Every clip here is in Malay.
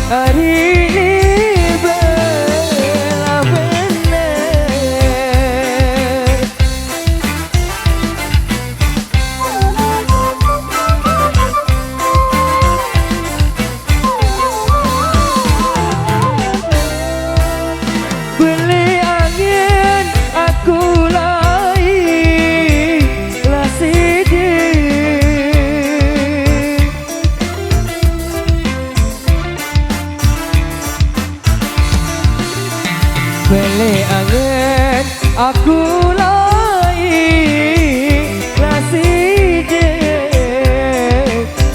hari ini belah bener. Beli angin aku lai lah sidik. Beli angin aku lai lah sidik.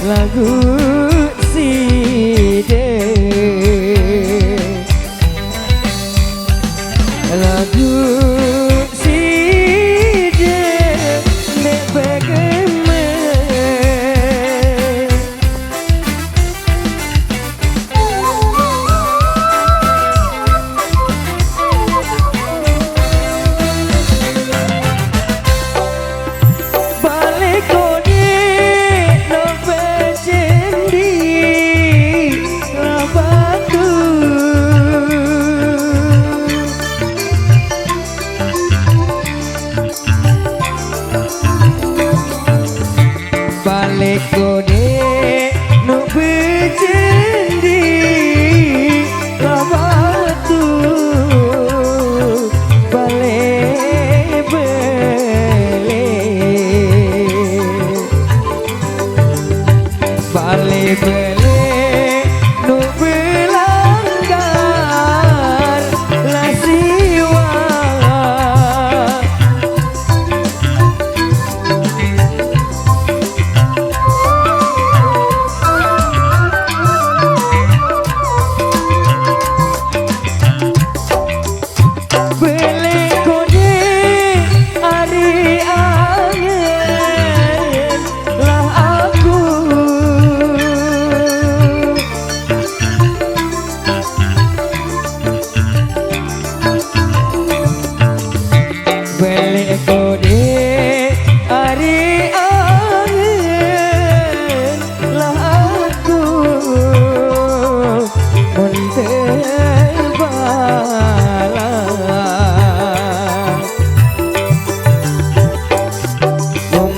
Lagu sidik, lagu sidik nek bagaimana. Balik koni no bejendi labatu. Balik koni no bejendi labatu. Balik balik balik nu belanggar la siwa. Balik koni ari angin lah aku. Balik koni ari angin lah aku. Mun terbalang, mun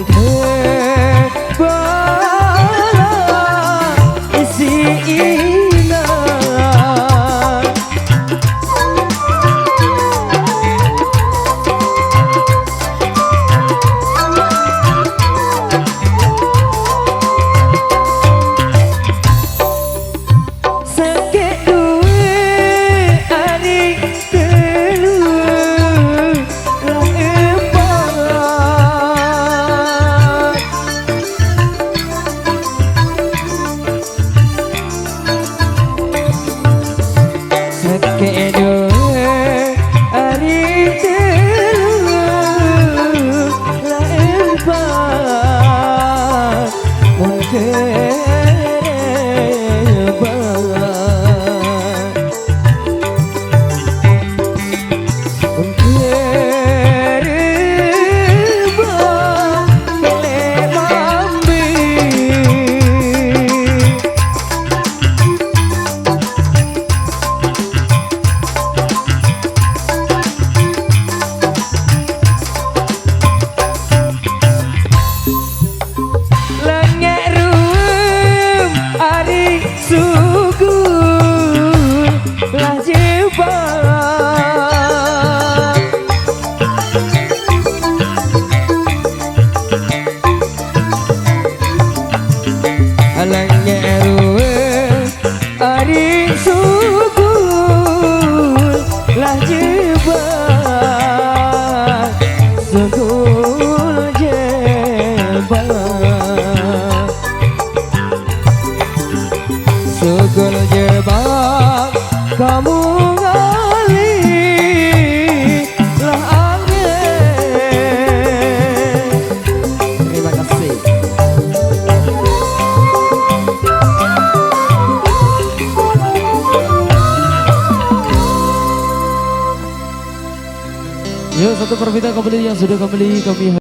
terbalang isi inang. Sakit duit hari telu lah empat. Sakit duit hari telu lah empat. Mungkin sugul lah jebak. Alangnya ruwe ari sugul lah jebak. Sugul jebak, sugul jebak kamu ngalih lah angin. Terima kasih. Yuk, satu permintaan kembali yang sudah kembali kami